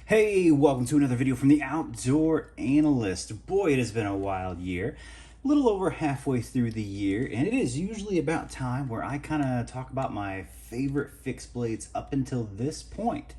Hey, welcome to another video from the Outdoor Analyst. Boy, it has been a wild year. A little over halfway through the year, and it is usually about time where I kind of talk about my favorite fixed blades up until this point.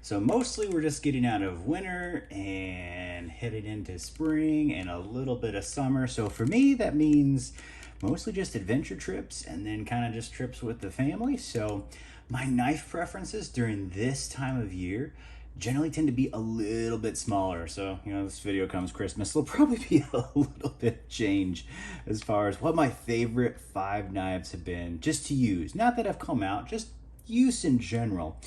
So mostly we're just getting out of winter and headed into spring and a little bit of summer. So for me, that means mostly just adventure trips and then kind of just trips with the family. So my knife preferences during this time of year generally tend to be a little bit smaller. So, this video comes Christmas, there'll probably be a little bit of change as far as what my favorite 5 knives have been just to use. Not that I've come out, just use in general.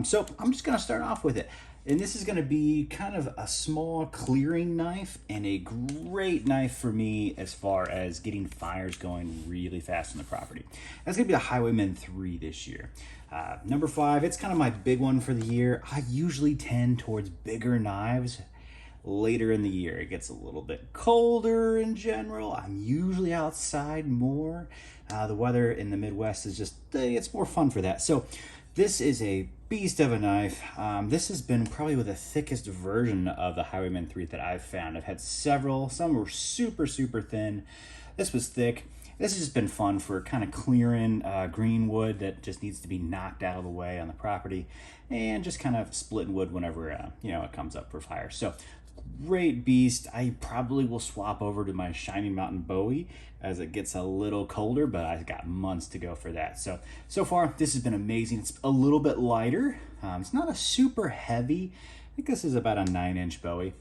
So I'm just gonna start off with it. And this is gonna be kind of a small clearing knife and a great knife for me as far as getting fires going really fast on the property. That's gonna be the Highwayman 3 this year. Number 5, it's kind of my big one for the year. I usually tend towards bigger knives later in the year. It gets a little bit colder in general. I'm usually outside more. The weather in the Midwest is just, it's more fun for that. So this is a beast of a knife. This has been probably the thickest version of the Highwayman 3 that I've found. I've had several. Some were super, super thin. This was thick. This has just been fun for kind of clearing green wood that just needs to be knocked out of the way on the property, and just kind of splitting wood whenever it comes up for fire. So great beast. I probably will swap over to my Shining Mountain Bowie as it gets a little colder, but I've got months to go for that. So far this has been amazing. It's a little bit lighter. It's not a super heavy. I think this is about a 9-inch Bowie.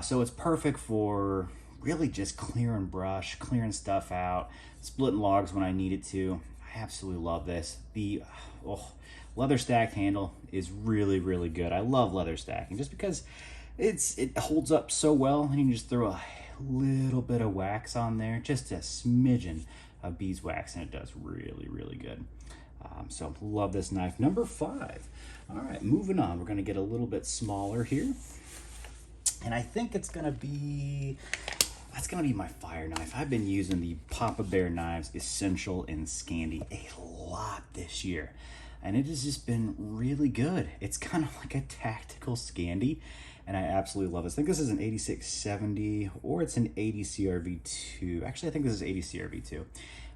So it's perfect for really just clearing brush, clearing stuff out, splitting logs when I need it to. I absolutely love this. The leather stacked handle is really, really good. I love leather stacking just because it holds up so well, and you can just throw a little bit of wax on there, just a smidgen of beeswax, and it does really, really good. So love this knife. Number 5. All right, moving on. We're gonna get a little bit smaller here. And I think that's gonna be my fire knife. I've been using the Papa Bear Knives Essential in Scandi a lot this year, and it has just been really good. It's kind of like a tactical Scandi, and I absolutely love it. I think this is an 8670 or it's an 80 CRV2. Actually, I think this is 80 CRV2,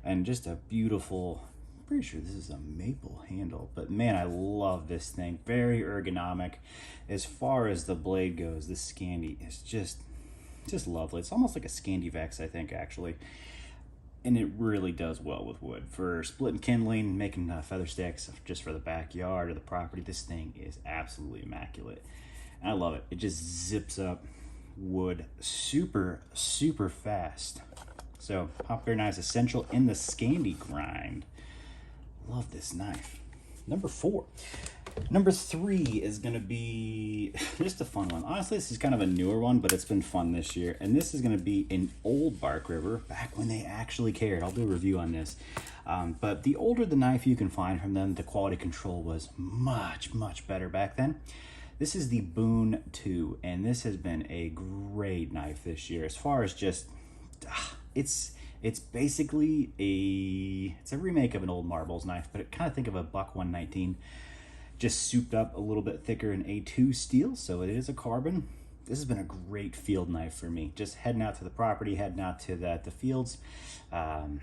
and just a beautiful, pretty sure this is a maple handle, but man, I love this thing. Very ergonomic. As far as the blade goes, this Scandi is just lovely. It's almost like a Scandi Vex, I think, actually, and it really does well with wood for splitting kindling, making feather sticks just for the backyard or the property. This thing is absolutely immaculate, and I love it. It just zips up wood super, super fast. So Papa Bear Knives Essential in the Scandi grind. Love this knife. Number 4. Number 3 is gonna be just a fun one. Honestly, this is kind of a newer one, but it's been fun this year. And this is gonna be an old Bark River, back when they actually cared. I'll do a review on this. But the older the knife you can find from them, the quality control was much, much better back then. This is the Boon 2, and this has been a great knife this year. As far as just, it's basically it's a remake of an old Marbles knife, but kind of think of a Buck 119, just souped up a little bit thicker in A2 steel, so it is a carbon. This has been a great field knife for me. Just heading out to the property, heading out to the fields. Man,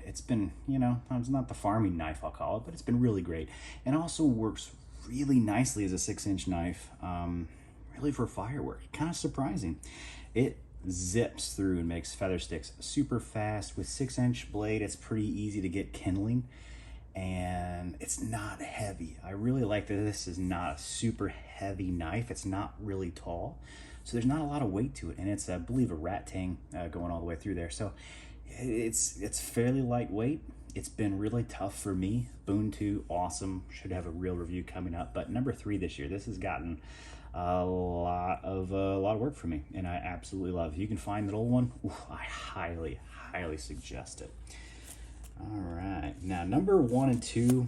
it's been, it's not the farming knife, I'll call it, but it's been really great. And also works really nicely as a 6-inch knife, really for firework. Kind of surprising. It zips through and makes feather sticks super fast. With 6-inch blade, it's pretty easy to get kindling, and it's not heavy. I really like that this is not a super heavy knife. It's not really tall, so there's not a lot of weight to it, and it's, I believe, a rat tang going all the way through there. So it's fairly lightweight. It's been really tough for me. Boon 2, awesome. Should have a real review coming up. But number 3 this year, this has gotten a lot of work for me, and I absolutely love it. If you can find that old one, I highly, highly suggest it. All right, now number 1 and 2,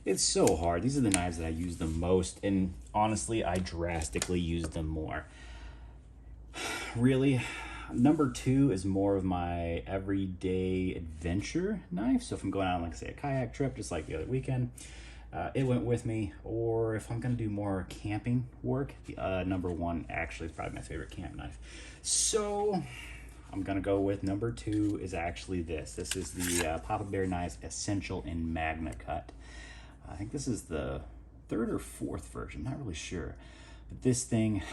it's so hard. These are the knives that I use the most, and honestly, I drastically use them more. Really, number 2 is more of my everyday adventure knife. So if I'm going out on, like, say, a kayak trip, just like the other weekend, it went with me. Or if I'm gonna do more camping work, number one actually is probably my favorite camp knife. So I'm gonna go with number two is actually this. This is the Papa Bear Knives Essential in MagnaCut. I think this is the third or fourth version, not really sure. But this thing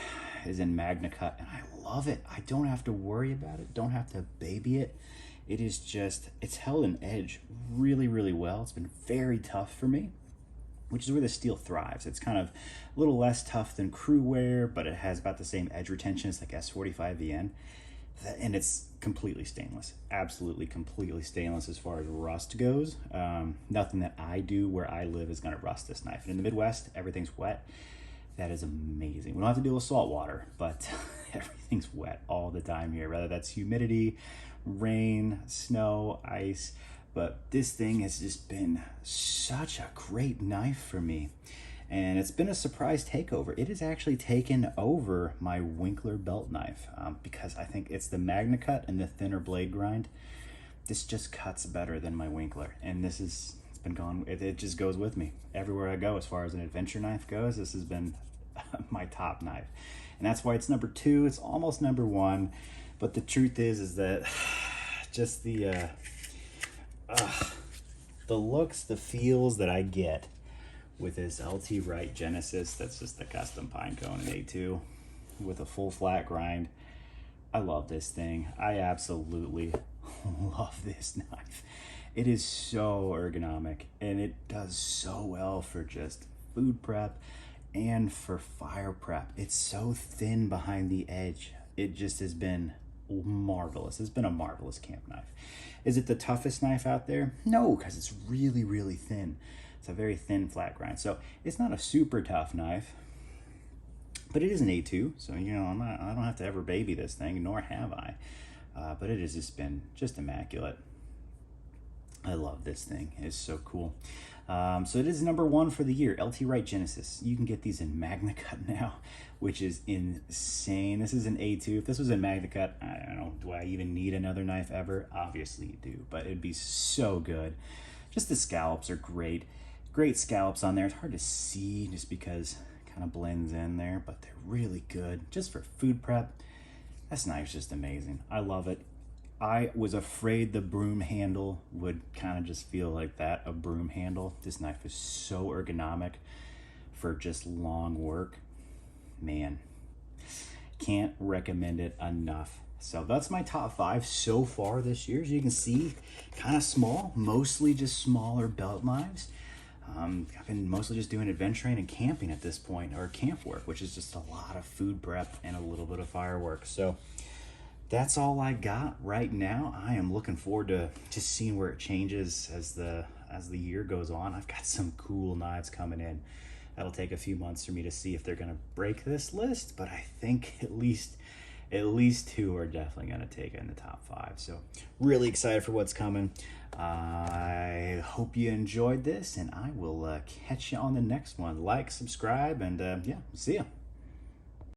is in MagnaCut and I love it. I don't have to worry about it, don't have to baby it. It is just, it's held an edge really, really well. It's been very tough for me, which is where the steel thrives. It's kind of a little less tough than crew wear, but it has about the same edge retention as like S45VN. And it's completely stainless, absolutely completely stainless as far as rust goes. Nothing that I do where I live is gonna rust this knife. And in the Midwest, everything's wet. That is amazing. We don't have to deal with salt water, but everything's wet all the time here, whether that's humidity, rain, snow, ice. But this thing has just been such a great knife for me. And it's been a surprise takeover. It has actually taken over my Winkler belt knife because I think it's the MagnaCut and the thinner blade grind. This just cuts better than my Winkler. And this is, it's been gone, it just goes with me everywhere I go. As far as an adventure knife goes, this has been my top knife. And that's why it's number two. It's almost number one. But the truth is that just the looks, the feels that I get with this LT Wright Genesis, that's just the custom pine cone in A2 with a full flat grind. I love this thing. I absolutely love this knife. It is so ergonomic and it does so well for just food prep and for fire prep. It's so thin behind the edge. It just has been marvelous. It's been a marvelous camp knife. Is it the toughest knife out there? No, because it's really, really thin. It's a very thin flat grind. So it's not a super tough knife, but it is an A2. So, you know, I don't have to ever baby this thing, nor have I. But it has just been just immaculate. I love this thing. It's so cool. So it is number one for the year, LT Wright Genesis. You can get these in MagnaCut now, which is insane. This is an A2. If this was in MagnaCut, I don't know, do I even need another knife ever? Obviously you do, but it'd be so good. Just the scallops are great. Great scallops on there. It's hard to see just because it kind of blends in there, but they're really good. Just for food prep, this knife's just amazing. I love it. I was afraid the broom handle would kind of just feel like that, a broom handle. This knife is so ergonomic for just long work. Man, can't recommend it enough. So that's my top five so far this year. As you can see, kind of small, mostly just smaller belt knives. I've been mostly just doing adventuring and camping at this point, or camp work, which is just a lot of food prep and a little bit of fireworks. So that's all I got right now. I am looking forward to just seeing where it changes as the year goes on. I've got some cool knives coming in. That'll take a few months for me to see if they're gonna break this list, but I think at least two are definitely gonna take it in the top five. So really excited for what's coming. I hope you enjoyed this, and I will catch you on the next one. Like, subscribe, and yeah, see ya.